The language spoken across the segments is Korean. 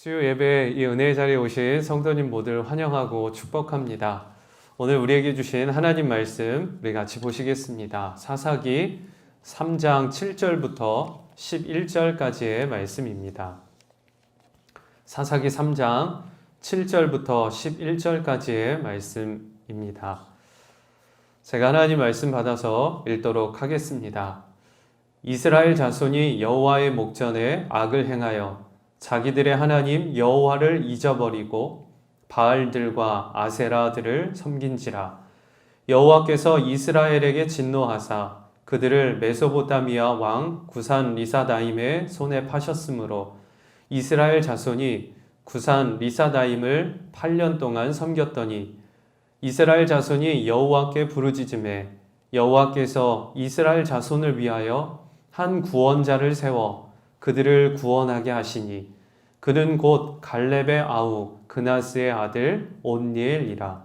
수요 예배 이 은혜의 자리에 오신 성도님 모두를 환영하고 축복합니다. 오늘 우리에게 주신 하나님 말씀 우리 같이 보시겠습니다. 사사기 3장 7절부터 11절까지의 말씀입니다. 사사기 3장 7절부터 11절까지의 말씀입니다. 제가 하나님 말씀 받아서 읽도록 하겠습니다. 이스라엘 자손이 여호와의 목전에 악을 행하여 자기들의 하나님 여호와를 잊어버리고 바알들과 아세라들을 섬긴지라. 여호와께서 이스라엘에게 진노하사 그들을 메소포타미아 왕 구산 리사다임의 손에 파셨으므로 이스라엘 자손이 구산 리사다임을 8년 동안 섬겼더니 이스라엘 자손이 여호와께 부르짖음에 여호와께서 이스라엘 자손을 위하여 한 구원자를 세워 그들을 구원하게 하시니 그는 곧 갈렙의 아우 그나스의 아들 온니엘이라.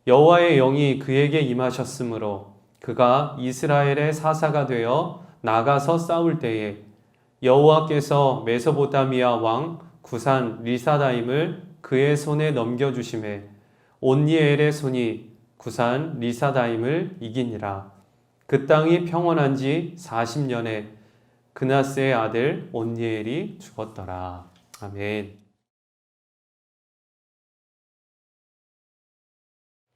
여호와의 영이 그에게 임하셨으므로 그가 이스라엘의 사사가 되어 나가서 싸울 때에 여호와께서 메소포타미아 왕 구산 리사다임을 그의 손에 넘겨주심에 온니엘의 손이 구산 리사다임을 이기니라. 그 땅이 평온한 지 40년에 그나스의 아들 온니엘이 죽었더라. 아멘.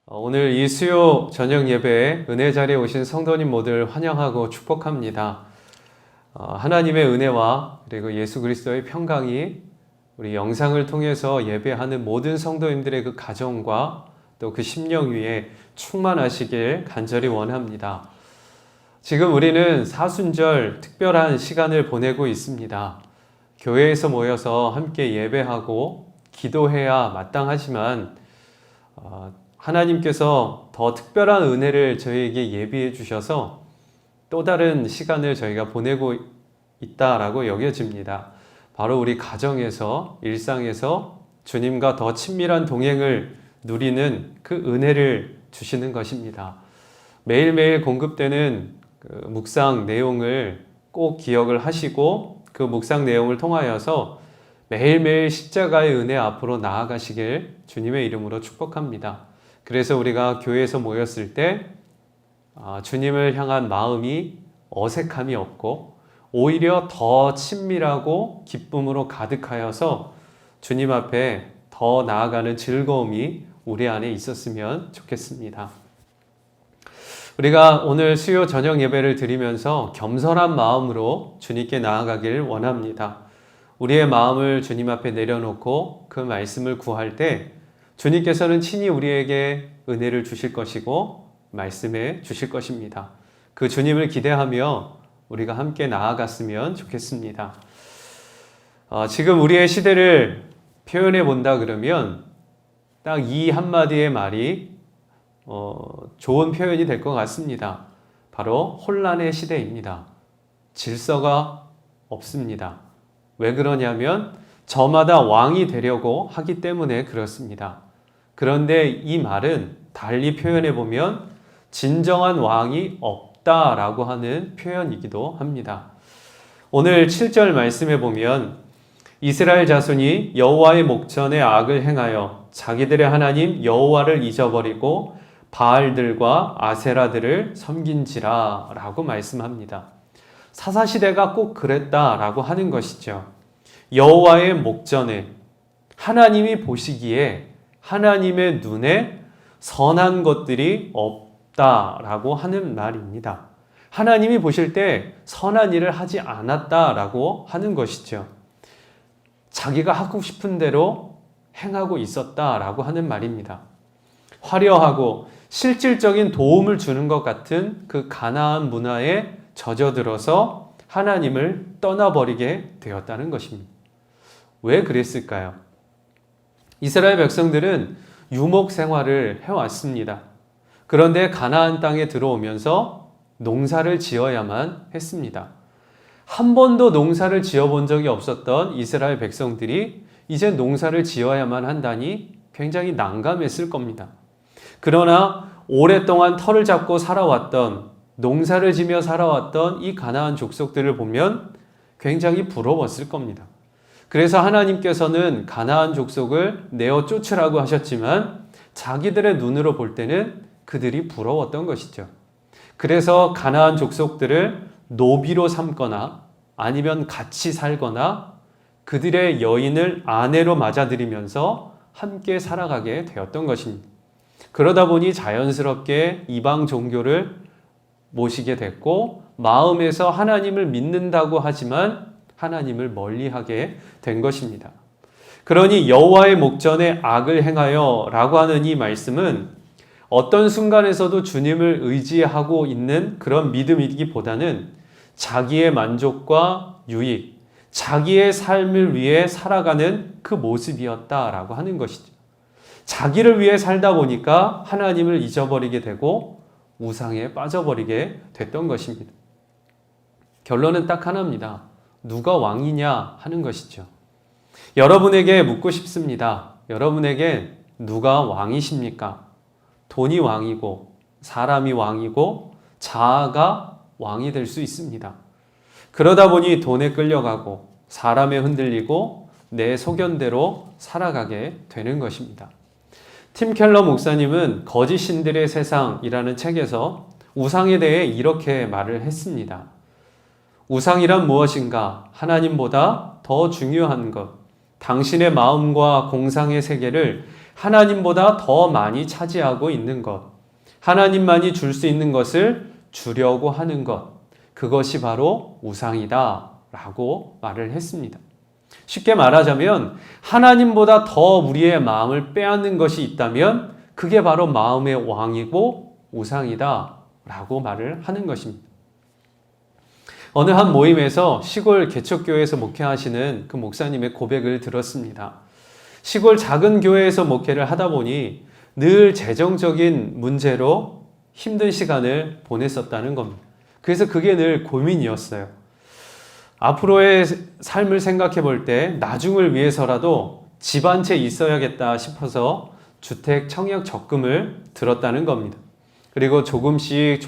오늘 이 수요 저녁 예배에 은혜 자리에 오신 성도님 모두를 환영하고 축복합니다. 하나님의 은혜와 그리고 예수 그리스도의 평강이 우리 영상을 통해서 예배하는 모든 성도님들의 그 가정과 또 그 심령 위에 충만하시길 간절히 원합니다. 지금 우리는 사순절 특별한 시간을 보내고 있습니다. 교회에서 모여서 함께 예배하고 기도해야 마땅하지만 하나님께서 더 특별한 은혜를 저희에게 예비해 주셔서 또 다른 시간을 저희가 보내고 있다라고 여겨집니다. 바로 우리 가정에서 일상에서 주님과 더 친밀한 동행을 누리는 그 은혜를 주시는 것입니다. 매일매일 공급되는 그 묵상 내용을 꼭 기억을 하시고 그 묵상 내용을 통하여서 매일매일 십자가의 은혜 앞으로 나아가시길 주님의 이름으로 축복합니다. 그래서 우리가 교회에서 모였을 때 주님을 향한 마음이 어색함이 없고 오히려 더 친밀하고 기쁨으로 가득하여서 주님 앞에 더 나아가는 즐거움이 우리 안에 있었으면 좋겠습니다. 우리가 오늘 수요 저녁 예배를 드리면서 겸손한 마음으로 주님께 나아가길 원합니다. 우리의 마음을 주님 앞에 내려놓고 그 말씀을 구할 때 주님께서는 친히 우리에게 은혜를 주실 것이고 말씀해 주실 것입니다. 그 주님을 기대하며 우리가 함께 나아갔으면 좋겠습니다. 지금 우리의 시대를 표현해 본다 그러면 딱 이 한마디의 말이 좋은 표현이 될 것 같습니다. 바로 혼란의 시대입니다. 질서가 없습니다. 왜 그러냐면 저마다 왕이 되려고 하기 때문에 그렇습니다. 그런데 이 말은 달리 표현해 보면 진정한 왕이 없다라고 하는 표현이기도 합니다. 오늘 7절 말씀해 보면 이스라엘 자손이 여호와의 목전에 악을 행하여 자기들의 하나님 여호와를 잊어버리고 바알들과 아세라들을 섬긴지라 라고 말씀합니다. 사사시대가 꼭 그랬다라고 하는 것이죠. 여호와의 목전에 하나님이 보시기에 하나님의 눈에 선한 것들이 없다라고 하는 말입니다. 하나님이 보실 때 선한 일을 하지 않았다라고 하는 것이죠. 자기가 하고 싶은 대로 행하고 있었다라고 하는 말입니다. 화려하고 실질적인 도움을 주는 것 같은 그 가나안 문화에 젖어들어서 하나님을 떠나버리게 되었다는 것입니다. 왜 그랬을까요? 이스라엘 백성들은 유목 생활을 해왔습니다. 그런데 가나안 땅에 들어오면서 농사를 지어야만 했습니다. 한 번도 농사를 지어본 적이 없었던 이스라엘 백성들이 이제 농사를 지어야만 한다니 굉장히 난감했을 겁니다. 그러나 오랫동안 터를 잡고 살아왔던 농사를 지며 살아왔던 이 가나안 족속들을 보면 굉장히 부러웠을 겁니다. 그래서 하나님께서는 가나안 족속을 내어 쫓으라고 하셨지만 자기들의 눈으로 볼 때는 그들이 부러웠던 것이죠. 그래서 가나안 족속들을 노비로 삼거나 아니면 같이 살거나 그들의 여인을 아내로 맞아들이면서 함께 살아가게 되었던 것입니다. 그러다 보니 자연스럽게 이방 종교를 모시게 됐고 마음에서 하나님을 믿는다고 하지만 하나님을 멀리하게 된 것입니다. 그러니 여호와의 목전에 악을 행하여 라고 하는 이 말씀은 어떤 순간에서도 주님을 의지하고 있는 그런 믿음이기보다는 자기의 만족과 유익, 자기의 삶을 위해 살아가는 그 모습이었다라고 하는 것이죠. 자기를 위해 살다 보니까 하나님을 잊어버리게 되고 우상에 빠져버리게 됐던 것입니다. 결론은 딱 하나입니다. 누가 왕이냐 하는 것이죠. 여러분에게 묻고 싶습니다. 여러분에게 누가 왕이십니까? 돈이 왕이고 사람이 왕이고 자아가 왕이 될 수 있습니다. 그러다 보니 돈에 끌려가고 사람에 흔들리고 내 소견대로 살아가게 되는 것입니다. 팀 켈러 목사님은 거짓 신들의 세상이라는 책에서 우상에 대해 이렇게 말을 했습니다. 우상이란 무엇인가? 하나님보다 더 중요한 것. 당신의 마음과 공상의 세계를 하나님보다 더 많이 차지하고 있는 것. 하나님만이 줄 수 있는 것을 주려고 하는 것. 그것이 바로 우상이다 라고 말을 했습니다. 쉽게 말하자면 하나님보다 더 우리의 마음을 빼앗는 것이 있다면 그게 바로 마음의 왕이고 우상이다 라고 말을 하는 것입니다. 어느 한 모임에서 시골 개척교회에서 목회하시는 그 목사님의 고백을 들었습니다. 시골 작은 교회에서 목회를 하다 보니 늘 재정적인 문제로 힘든 시간을 보냈었다는 겁니다. 그래서 그게 늘 고민이었어요. 앞으로의 삶을 생각해 볼 때 나중을 위해서라도 집 한 채 있어야겠다 싶어서 주택 청약 적금을 들었다는 겁니다. 그리고 조금씩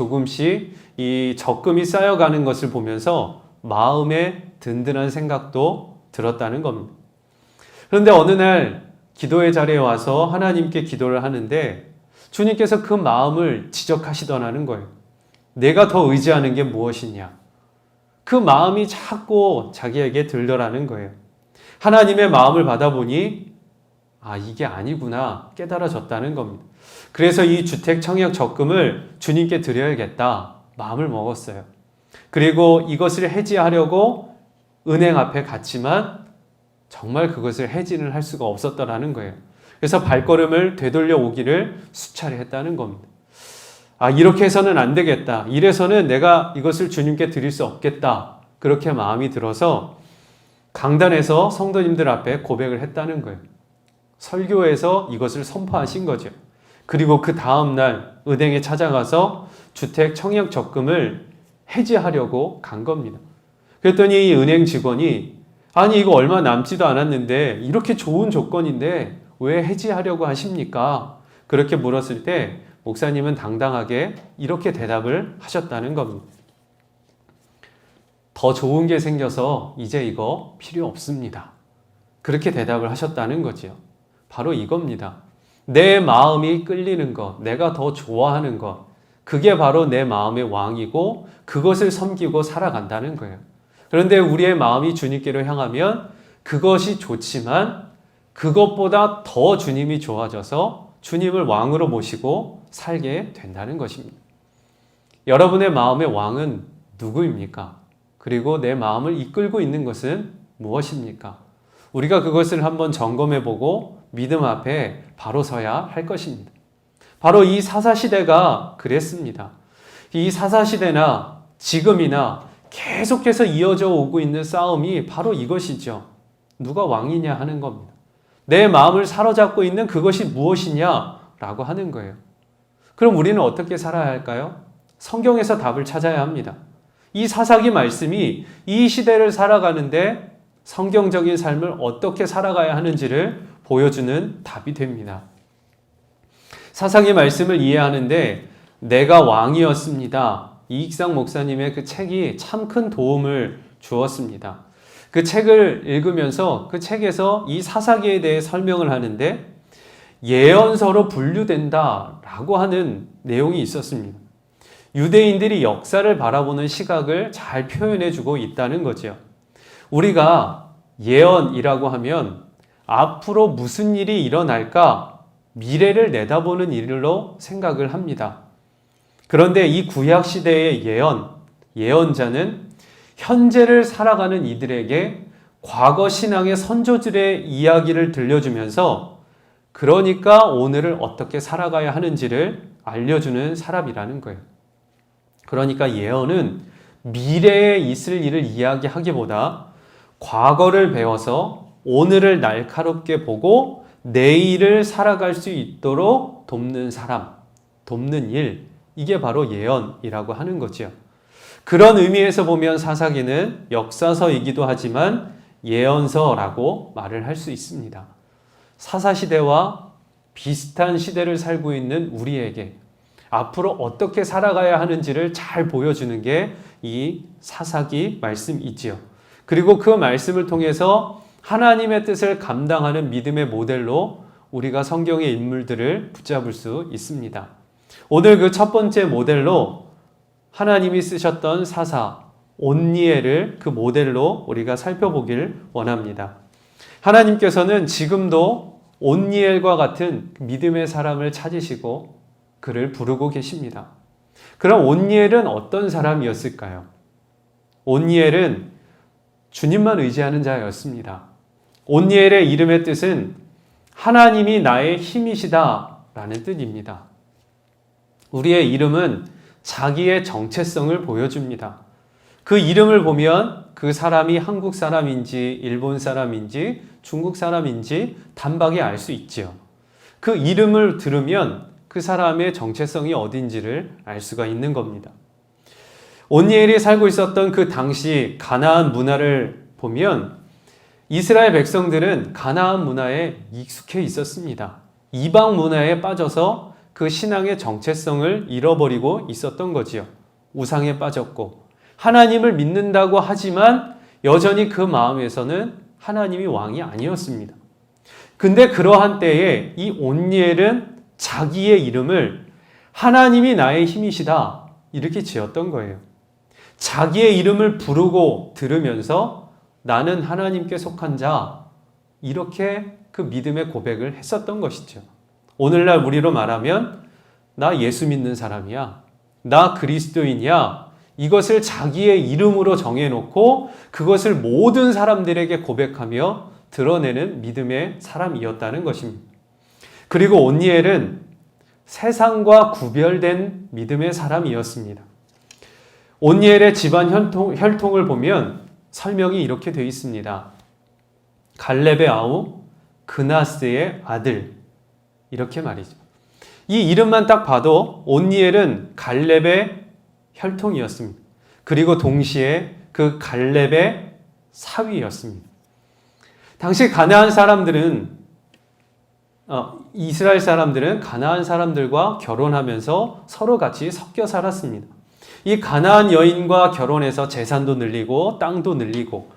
이 적금이 쌓여가는 것을 보면서 마음에 든든한 생각도 들었다는 겁니다. 그런데 어느 날 기도의 자리에 와서 하나님께 기도를 하는데 주님께서 그 마음을 지적하시더라는 거예요. 내가 더 의지하는 게 무엇이냐? 그 마음이 자꾸 자기에게 들더라는 거예요. 하나님의 마음을 받아보니 이게 아니구나 깨달아졌다는 겁니다. 그래서 이 주택 청약 적금을 주님께 드려야겠다 마음을 먹었어요. 그리고 이것을 해지하려고 은행 앞에 갔지만 정말 그것을 해지는 할 수가 없었다라는 거예요. 그래서 발걸음을 되돌려 오기를 수차례 했다는 겁니다. 이렇게 해서는 안 되겠다. 이래서는 내가 이것을 주님께 드릴 수 없겠다. 그렇게 마음이 들어서 강단에서 성도님들 앞에 고백을 했다는 거예요. 설교에서 이것을 선포하신 거죠. 그리고 그 다음날 은행에 찾아가서 주택 청약 적금을 해지하려고 간 겁니다. 그랬더니 이 은행 직원이 이거 얼마 남지도 않았는데 이렇게 좋은 조건인데 왜 해지하려고 하십니까? 그렇게 물었을 때 목사님은 당당하게 이렇게 대답을 하셨다는 겁니다. 더 좋은 게 생겨서 이제 이거 필요 없습니다. 그렇게 대답을 하셨다는 거죠. 바로 이겁니다. 내 마음이 끌리는 것, 내가 더 좋아하는 것, 그게 바로 내 마음의 왕이고 그것을 섬기고 살아간다는 거예요. 그런데 우리의 마음이 주님께로 향하면 그것이 좋지만 그것보다 더 주님이 좋아져서 주님을 왕으로 모시고 살게 된다는 것입니다. 여러분의 마음의 왕은 누구입니까? 그리고 내 마음을 이끌고 있는 것은 무엇입니까? 우리가 그것을 한번 점검해보고 믿음 앞에 바로 서야 할 것입니다. 바로 이 사사시대가 그랬습니다. 이 사사시대나 지금이나 계속해서 이어져 오고 있는 싸움이 바로 이것이죠. 누가 왕이냐 하는 겁니다. 내 마음을 사로잡고 있는 그것이 무엇이냐라고 하는 거예요. 그럼 우리는 어떻게 살아야 할까요? 성경에서 답을 찾아야 합니다. 이 사사기 말씀이 이 시대를 살아가는데 성경적인 삶을 어떻게 살아가야 하는지를 보여주는 답이 됩니다. 사사기 말씀을 이해하는데 내가 왕이었습니다. 이익상 목사님의 그 책이 참 큰 도움을 주었습니다. 그 책을 읽으면서 그 책에서 이 사사기에 대해 설명을 하는데 예언서로 분류된다라고 하는 내용이 있었습니다. 유대인들이 역사를 바라보는 시각을 잘 표현해주고 있다는 거죠. 우리가 예언이라고 하면 앞으로 무슨 일이 일어날까 미래를 내다보는 일로 생각을 합니다. 그런데 이 구약 시대의 예언자는 현재를 살아가는 이들에게 과거 신앙의 선조들의 이야기를 들려주면서 그러니까 오늘을 어떻게 살아가야 하는지를 알려주는 사람이라는 거예요. 그러니까 예언은 미래에 있을 일을 이야기하기보다 과거를 배워서 오늘을 날카롭게 보고 내일을 살아갈 수 있도록 돕는 사람, 돕는 일, 이게 바로 예언이라고 하는 거죠. 그런 의미에서 보면 사사기는 역사서이기도 하지만 예언서라고 말을 할 수 있습니다. 사사시대와 비슷한 시대를 살고 있는 우리에게 앞으로 어떻게 살아가야 하는지를 잘 보여주는 게 이 사사기 말씀이지요. 그리고 그 말씀을 통해서 하나님의 뜻을 감당하는 믿음의 모델로 우리가 성경의 인물들을 붙잡을 수 있습니다. 오늘 그 첫 번째 모델로 하나님이 쓰셨던 사사 온니엘을 그 모델로 우리가 살펴보길 원합니다. 하나님께서는 지금도 온니엘과 같은 믿음의 사람을 찾으시고 그를 부르고 계십니다. 그럼 온니엘은 어떤 사람이었을까요? 온니엘은 주님만 의지하는 자였습니다. 온니엘의 이름의 뜻은 하나님이 나의 힘이시다 라는 뜻입니다. 우리의 이름은 자기의 정체성을 보여줍니다. 그 이름을 보면 그 사람이 한국 사람인지 일본 사람인지 중국 사람인지 단박에 알 수 있지요. 그 이름을 들으면 그 사람의 정체성이 어딘지를 알 수가 있는 겁니다. 온니엘이 살고 있었던 그 당시 가나안 문화를 보면 이스라엘 백성들은 가나안 문화에 익숙해 있었습니다. 이방 문화에 빠져서 그 신앙의 정체성을 잃어버리고 있었던 거지요. 우상에 빠졌고 하나님을 믿는다고 하지만 여전히 그 마음에서는 하나님이 왕이 아니었습니다. 근데 그러한 때에 이 온니엘은 자기의 이름을 하나님이 나의 힘이시다 이렇게 지었던 거예요. 자기의 이름을 부르고 들으면서 나는 하나님께 속한 자 이렇게 그 믿음의 고백을 했었던 것이죠. 오늘날 우리로 말하면 나 예수 믿는 사람이야. 나 그리스도인이야. 이것을 자기의 이름으로 정해놓고 그것을 모든 사람들에게 고백하며 드러내는 믿음의 사람이었다는 것입니다. 그리고 온니엘은 세상과 구별된 믿음의 사람이었습니다. 온니엘의 집안 혈통을 보면 설명이 이렇게 되어 있습니다. 갈렙의 아우 그나스의 아들 이렇게 말이죠. 이 이름만 딱 봐도 온니엘은 갈렙의 혈통이었습니다. 그리고 동시에 그 갈렙의 사위였습니다. 당시 가나안 사람들은 이스라엘 사람들은 가나안 사람들과 결혼하면서 서로 같이 섞여 살았습니다. 이 가나안 여인과 결혼해서 재산도 늘리고 땅도 늘리고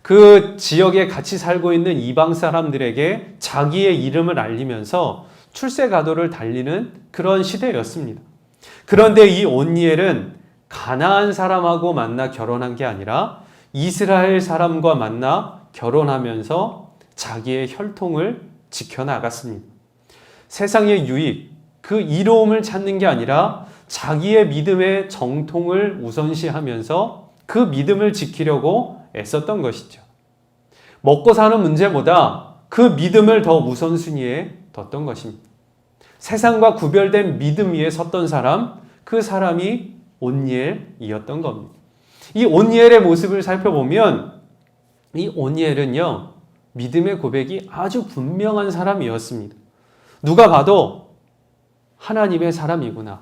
그 지역에 같이 살고 있는 이방 사람들에게 자기의 이름을 알리면서 출세 가도를 달리는 그런 시대였습니다. 그런데 이 온니엘은 가나안 사람하고 만나 결혼한 게 아니라 이스라엘 사람과 만나 결혼하면서 자기의 혈통을 지켜나갔습니다. 세상의 유익, 그 이로움을 찾는 게 아니라 자기의 믿음의 정통을 우선시하면서 그 믿음을 지키려고 애썼던 것이죠. 먹고 사는 문제보다 그 믿음을 더 우선순위에 뒀던 것입니다. 세상과 구별된 믿음 위에 섰던 사람, 그 사람이 온니엘이었던 겁니다. 이 온니엘의 모습을 살펴보면 이 온니엘은요, 믿음의 고백이 아주 분명한 사람이었습니다. 누가 봐도 하나님의 사람이구나.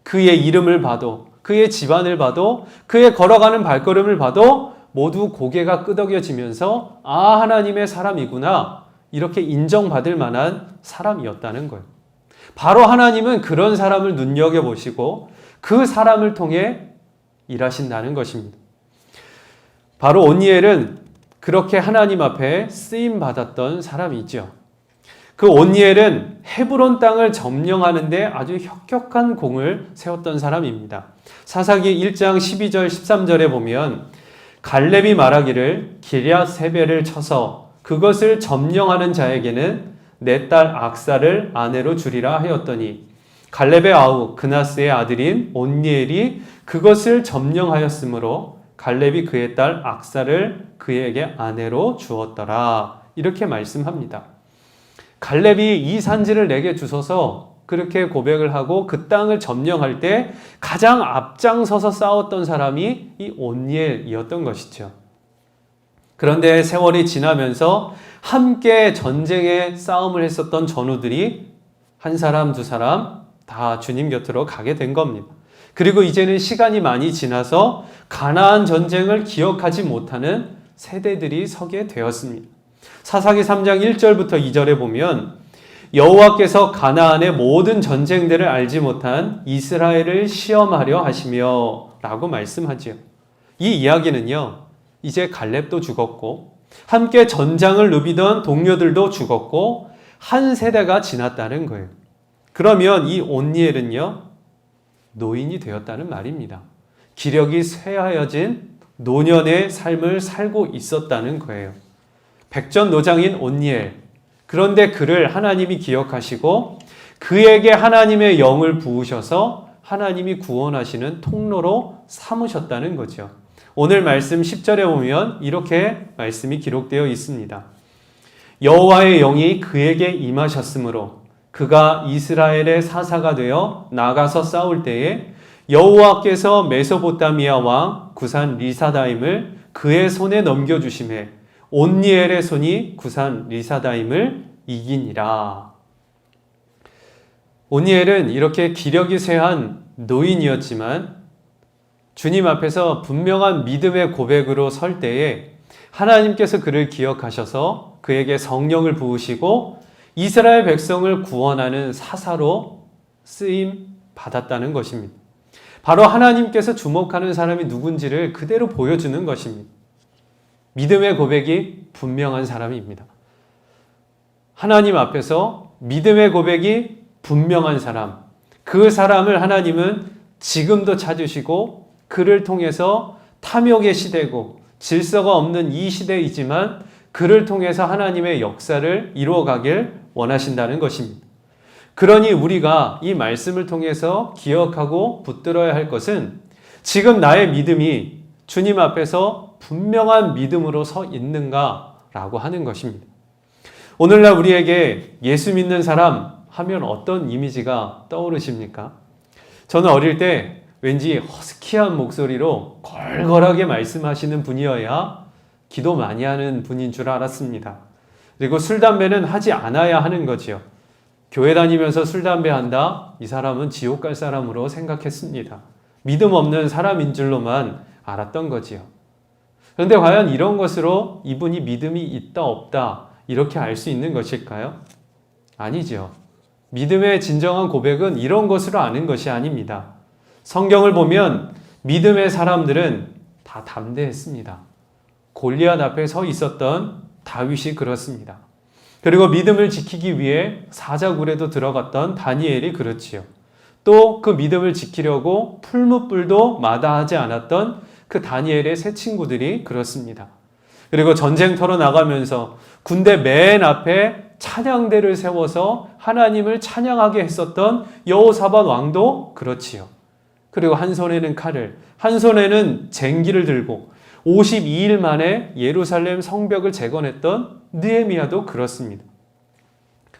그의 이름을 봐도, 그의 집안을 봐도, 그의 걸어가는 발걸음을 봐도 모두 고개가 끄덕여지면서 아, 하나님의 사람이구나. 이렇게 인정받을 만한 사람이었다는 거예요. 바로 하나님은 그런 사람을 눈여겨보시고 그 사람을 통해 일하신다는 것입니다. 바로 온니엘은 그렇게 하나님 앞에 쓰임 받았던 사람이죠. 그 온니엘은 헤브론 땅을 점령하는 데 아주 혁혁한 공을 세웠던 사람입니다. 사사기 1장 12절 13절에 보면 갈렙이 말하기를 기럇 세벨을 쳐서 그것을 점령하는 자에게는 내 딸 악사를 아내로 주리라 하였더니 갈렙의 아우 그나스의 아들인 온니엘이 그것을 점령하였으므로 갈렙이 그의 딸 악사를 그에게 아내로 주었더라. 이렇게 말씀합니다. 갈렙이 이 산지를 내게 주소서 그렇게 고백을 하고 그 땅을 점령할 때 가장 앞장서서 싸웠던 사람이 이 온니엘이었던 것이죠. 그런데 세월이 지나면서 함께 전쟁에 싸움을 했었던 전우들이 한 사람 두 사람 다 주님 곁으로 가게 된 겁니다. 그리고 이제는 시간이 많이 지나서 가나안 전쟁을 기억하지 못하는 세대들이 서게 되었습니다. 사사기 3장 1절부터 2절에 보면 여호와께서 가나안의 모든 전쟁들을 알지 못한 이스라엘을 시험하려 하시며 라고 말씀하지요. 이 이야기는요, 이제 갈렙도 죽었고 함께 전장을 누비던 동료들도 죽었고 한 세대가 지났다는 거예요. 그러면 이 온니엘은요, 노인이 되었다는 말입니다. 기력이 쇠하여진 노년의 삶을 살고 있었다는 거예요. 백전노장인 온니엘. 그런데 그를 하나님이 기억하시고 그에게 하나님의 영을 부으셔서 하나님이 구원하시는 통로로 삼으셨다는 거죠. 오늘 말씀 10절에 보면 이렇게 말씀이 기록되어 있습니다. 여호와의 영이 그에게 임하셨으므로 그가 이스라엘의 사사가 되어 나가서 싸울 때에 여호와께서 메소포타미아 왕 구산 리사다임을 그의 손에 넘겨주심에 온니엘의 손이 구산 리사다임을 이기니라. 온니엘은 이렇게 기력이 쇠한 노인이었지만 주님 앞에서 분명한 믿음의 고백으로 설 때에 하나님께서 그를 기억하셔서 그에게 성령을 부으시고 이스라엘 백성을 구원하는 사사로 쓰임 받았다는 것입니다. 바로 하나님께서 주목하는 사람이 누군지를 그대로 보여주는 것입니다. 믿음의 고백이 분명한 사람입니다. 하나님 앞에서 믿음의 고백이 분명한 사람, 그 사람을 하나님은 지금도 찾으시고 그를 통해서 탐욕의 시대고 질서가 없는 이 시대이지만 그를 통해서 하나님의 역사를 이루어가길 원하신다는 것입니다. 그러니 우리가 이 말씀을 통해서 기억하고 붙들어야 할 것은 지금 나의 믿음이 주님 앞에서 분명한 믿음으로 서 있는가라고 하는 것입니다. 오늘날 우리에게 예수 믿는 사람 하면 어떤 이미지가 떠오르십니까? 저는 어릴 때 왠지 허스키한 목소리로 걸걸하게 말씀하시는 분이어야 기도 많이 하는 분인 줄 알았습니다. 그리고 술, 담배는 하지 않아야 하는 거지요. 교회 다니면서 술, 담배 한다? 이 사람은 지옥 갈 사람으로 생각했습니다. 믿음 없는 사람인 줄로만 알았던 거지요. 그런데 과연 이런 것으로 이분이 믿음이 있다 없다 이렇게 알 수 있는 것일까요? 아니죠. 믿음의 진정한 고백은 이런 것으로 아는 것이 아닙니다. 성경을 보면 믿음의 사람들은 다 담대했습니다. 골리앗 앞에 서 있었던 다윗이 그렇습니다. 그리고 믿음을 지키기 위해 사자굴에도 들어갔던 다니엘이 그렇지요. 또 그 믿음을 지키려고 풀무불도 마다하지 않았던 그 다니엘의 세 친구들이 그렇습니다. 그리고 전쟁터로 나가면서 군대 맨 앞에 찬양대를 세워서 하나님을 찬양하게 했었던 여호사밧 왕도 그렇지요. 그리고 한 손에는 칼을, 한 손에는 쟁기를 들고 52일 만에 예루살렘 성벽을 재건했던 느헤미야도 그렇습니다.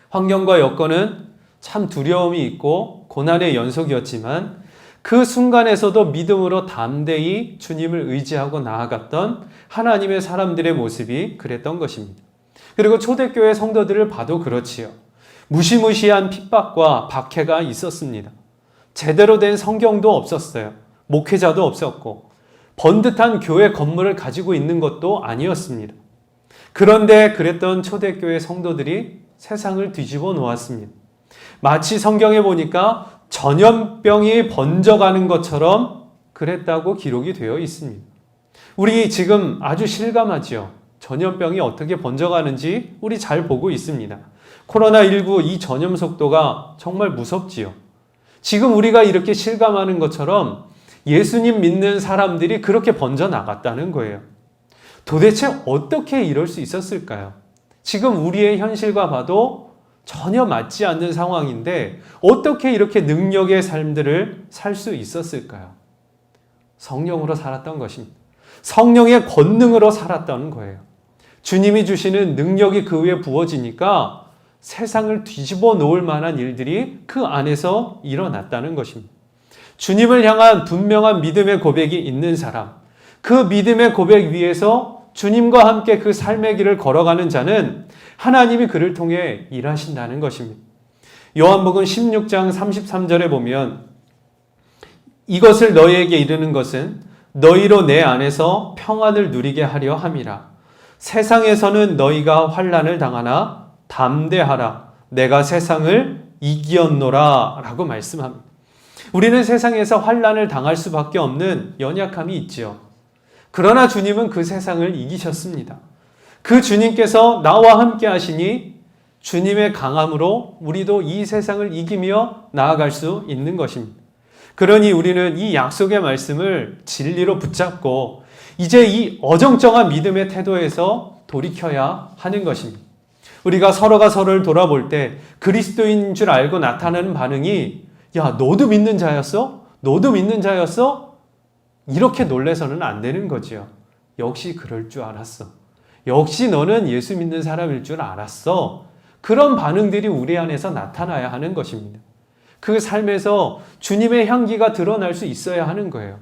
환경과 여건은 참 두려움이 있고 고난의 연속이었지만 그 순간에서도 믿음으로 담대히 주님을 의지하고 나아갔던 하나님의 사람들의 모습이 그랬던 것입니다. 그리고 초대교회 성도들을 봐도 그렇지요. 무시무시한 핍박과 박해가 있었습니다. 제대로 된 성경도 없었어요. 목회자도 없었고 번듯한 교회 건물을 가지고 있는 것도 아니었습니다. 그런데 그랬던 초대교회 성도들이 세상을 뒤집어 놓았습니다. 마치 성경에 보니까 전염병이 번져가는 것처럼 그랬다고 기록이 되어 있습니다. 우리 지금 아주 실감하죠. 전염병이 어떻게 번져가는지 우리 잘 보고 있습니다. 코로나19 이 전염 속도가 정말 무섭지요. 지금 우리가 이렇게 실감하는 것처럼 예수님 믿는 사람들이 그렇게 번져 나갔다는 거예요. 도대체 어떻게 이럴 수 있었을까요? 지금 우리의 현실과 봐도 전혀 맞지 않는 상황인데 어떻게 이렇게 능력의 삶들을 살 수 있었을까요? 성령으로 살았던 것입니다. 성령의 권능으로 살았다는 거예요. 주님이 주시는 능력이 그 위에 부어지니까 세상을 뒤집어 놓을 만한 일들이 그 안에서 일어났다는 것입니다. 주님을 향한 분명한 믿음의 고백이 있는 사람, 그 믿음의 고백 위에서 주님과 함께 그 삶의 길을 걸어가는 자는 하나님이 그를 통해 일하신다는 것입니다. 요한복음 16장 33절에 보면 이것을 너희에게 이르는 것은 너희로 내 안에서 평안을 누리게 하려 함이라. 세상에서는 너희가 환난을 당하나 담대하라. 내가 세상을 이기었노라 라고 말씀합니다. 우리는 세상에서 환난을 당할 수밖에 없는 연약함이 있지요. 그러나 주님은 그 세상을 이기셨습니다. 그 주님께서 나와 함께 하시니 주님의 강함으로 우리도 이 세상을 이기며 나아갈 수 있는 것입니다. 그러니 우리는 이 약속의 말씀을 진리로 붙잡고 이제 이 어정쩡한 믿음의 태도에서 돌이켜야 하는 것입니다. 우리가 서로가 서로를 돌아볼 때 그리스도인 줄 알고 나타나는 반응이 야, 너도 믿는 자였어? 너도 믿는 자였어? 이렇게 놀래서는 안 되는 거지요. 역시 그럴 줄 알았어. 역시 너는 예수 믿는 사람일 줄 알았어. 그런 반응들이 우리 안에서 나타나야 하는 것입니다. 그 삶에서 주님의 향기가 드러날 수 있어야 하는 거예요.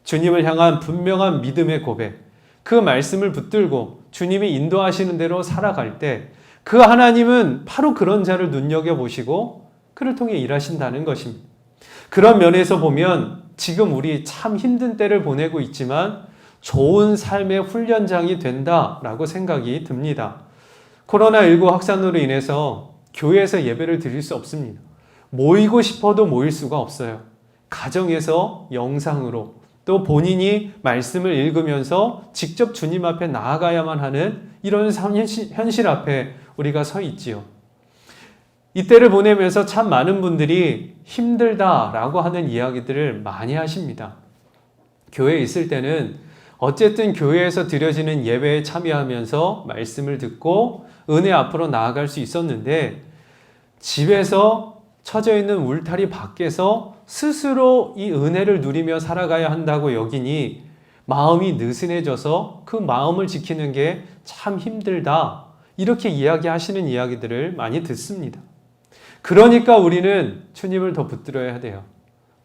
주님을 향한 분명한 믿음의 고백, 그 말씀을 붙들고 주님이 인도하시는 대로 살아갈 때 그 하나님은 바로 그런 자를 눈여겨보시고 그를 통해 일하신다는 것입니다. 그런 면에서 보면 지금 우리 참 힘든 때를 보내고 있지만 좋은 삶의 훈련장이 된다라고 생각이 듭니다. 코로나19 확산으로 인해서 교회에서 예배를 드릴 수 없습니다. 모이고 싶어도 모일 수가 없어요. 가정에서 영상으로 또 본인이 말씀을 읽으면서 직접 주님 앞에 나아가야만 하는 이런 현실 앞에 우리가 서 있지요. 이때를 보내면서 참 많은 분들이 힘들다라고 하는 이야기들을 많이 하십니다. 교회에 있을 때는 어쨌든 교회에서 드려지는 예배에 참여하면서 말씀을 듣고 은혜 앞으로 나아갈 수 있었는데 집에서 처져 있는 울타리 밖에서 스스로 이 은혜를 누리며 살아가야 한다고 여기니 마음이 느슨해져서 그 마음을 지키는 게 참 힘들다. 이렇게 이야기하시는 이야기들을 많이 듣습니다. 그러니까 우리는 주님을 더 붙들어야 돼요.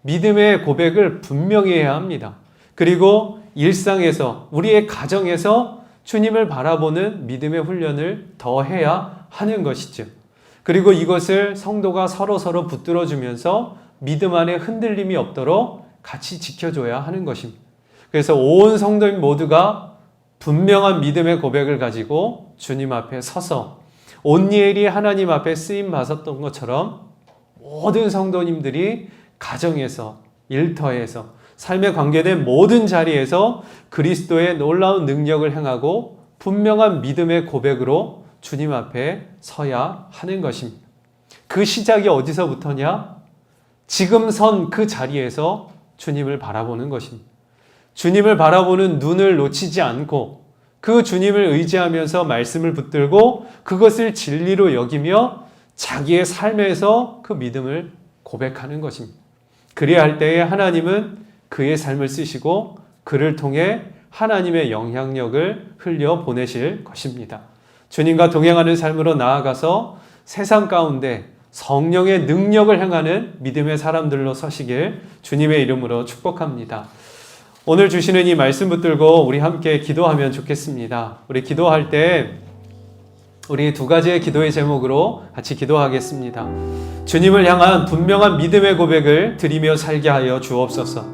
믿음의 고백을 분명히 해야 합니다. 그리고 일상에서 우리의 가정에서 주님을 바라보는 믿음의 훈련을 더 해야 하는 것이죠. 그리고 이것을 성도가 서로 붙들어주면서 믿음 안에 흔들림이 없도록 같이 지켜줘야 하는 것입니다. 그래서 온 성도인 모두가 분명한 믿음의 고백을 가지고 주님 앞에 서서 온니엘이 하나님 앞에 쓰임 받았던 것처럼 모든 성도님들이 가정에서, 일터에서, 삶에 관계된 모든 자리에서 그리스도의 놀라운 능력을 행하고 분명한 믿음의 고백으로 주님 앞에 서야 하는 것입니다. 그 시작이 어디서부터냐? 지금 선 그 자리에서 주님을 바라보는 것입니다. 주님을 바라보는 눈을 놓치지 않고 그 주님을 의지하면서 말씀을 붙들고 그것을 진리로 여기며 자기의 삶에서 그 믿음을 고백하는 것입니다. 그래야 할 때에 하나님은 그의 삶을 쓰시고 그를 통해 하나님의 영향력을 흘려 보내실 것입니다. 주님과 동행하는 삶으로 나아가서 세상 가운데 성령의 능력을 행하는 믿음의 사람들로 서시길 주님의 이름으로 축복합니다. 오늘 주시는 이 말씀 붙들고 우리 함께 기도하면 좋겠습니다. 우리 기도할 때 우리 두 가지의 기도의 제목으로 같이 기도하겠습니다. 주님을 향한 분명한 믿음의 고백을 드리며 살게 하여 주옵소서.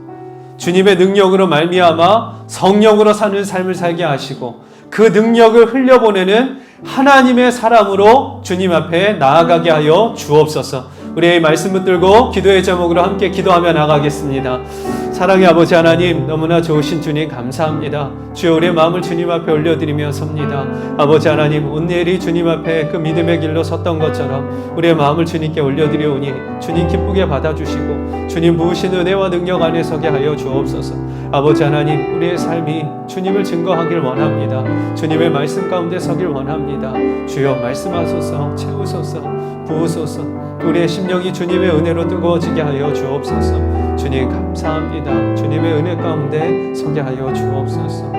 주님의 능력으로 말미암아 성령으로 사는 삶을 살게 하시고 그 능력을 흘려보내는 하나님의 사람으로 주님 앞에 나아가게 하여 주옵소서. 우리의 말씀 붙들고 기도의 제목으로 함께 기도하며 나가겠습니다. 사랑의 아버지 하나님, 너무나 좋으신 주님 감사합니다. 주여, 우리의 마음을 주님 앞에 올려드리며 섭니다. 아버지 하나님, 온누리 주님 앞에 그 믿음의 길로 섰던 것처럼 우리의 마음을 주님께 올려드리오니 주님 기쁘게 받아주시고 주님 부으신 은혜와 능력 안에 서게 하여 주옵소서. 아버지 하나님, 우리의 삶이 주님을 증거하길 원합니다. 주님의 말씀 가운데 서길 원합니다. 주여, 말씀하소서, 채우소서, 부으소서. 우리의 심령이 주님의 은혜로 뜨거워지게 하여 주옵소서. 주님 감사합니다. 주님의 은혜 가운데 서게 하여 주옵소서.